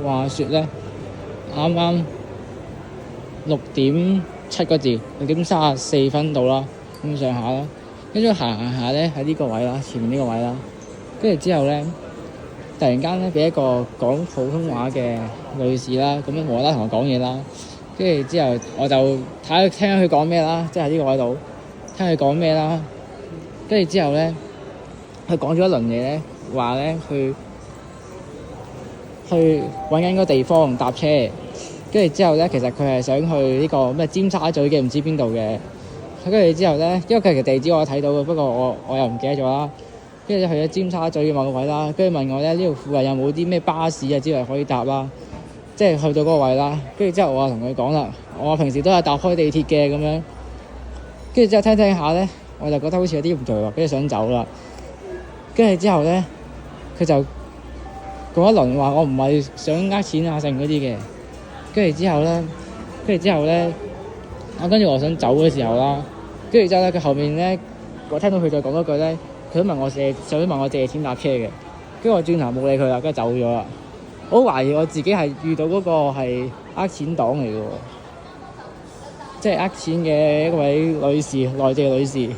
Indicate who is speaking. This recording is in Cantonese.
Speaker 1: 話説咧，啱啱6:76:34到啦，咁上下啦。跟住行下咧喺呢個位啦，前面呢個位啦。跟住之後咧，突然間咧俾一個講普通話嘅女士啦，咁樣無啦啦同我講嘢啦。跟住之後我就聽佢講咩啦，即係喺呢個位度聽佢講咩啦。跟住之後咧，佢講咗一輪嘢咧，話咧去揾緊個地方搭車。跟住之後咧，其實佢係想去呢個咩尖沙咀嘅唔知邊度嘅。跟住之後咧，因為佢其實地址我睇到嘅，不過我又唔記得咗啦。跟住去咗尖沙咀嘅某個位啦，跟住問我咧呢度附近有冇啲咩巴士啊之類可以搭啦，即係去到嗰個位啦。跟住之後我就同佢講啦，我平時都係搭開地鐵嘅咁樣。跟住之後聽下咧，我就覺得好似有啲唔對喎，跟住想走啦。跟住之後咧，佢就講一輪話我唔係想呃錢啊剩嗰啲嘅。跟住之後咧，跟住我想走嘅時候啦，跟住之後咧，佢後面咧，我聽到佢再講多句咧，佢想問我借錢搭車嘅。跟住我轉頭冇理佢啦，跟住走咗啦。我好懷疑我自己係遇到嗰個係呃錢黨嚟嘅喎，即係呃錢嘅一位女士，內地嘅女士。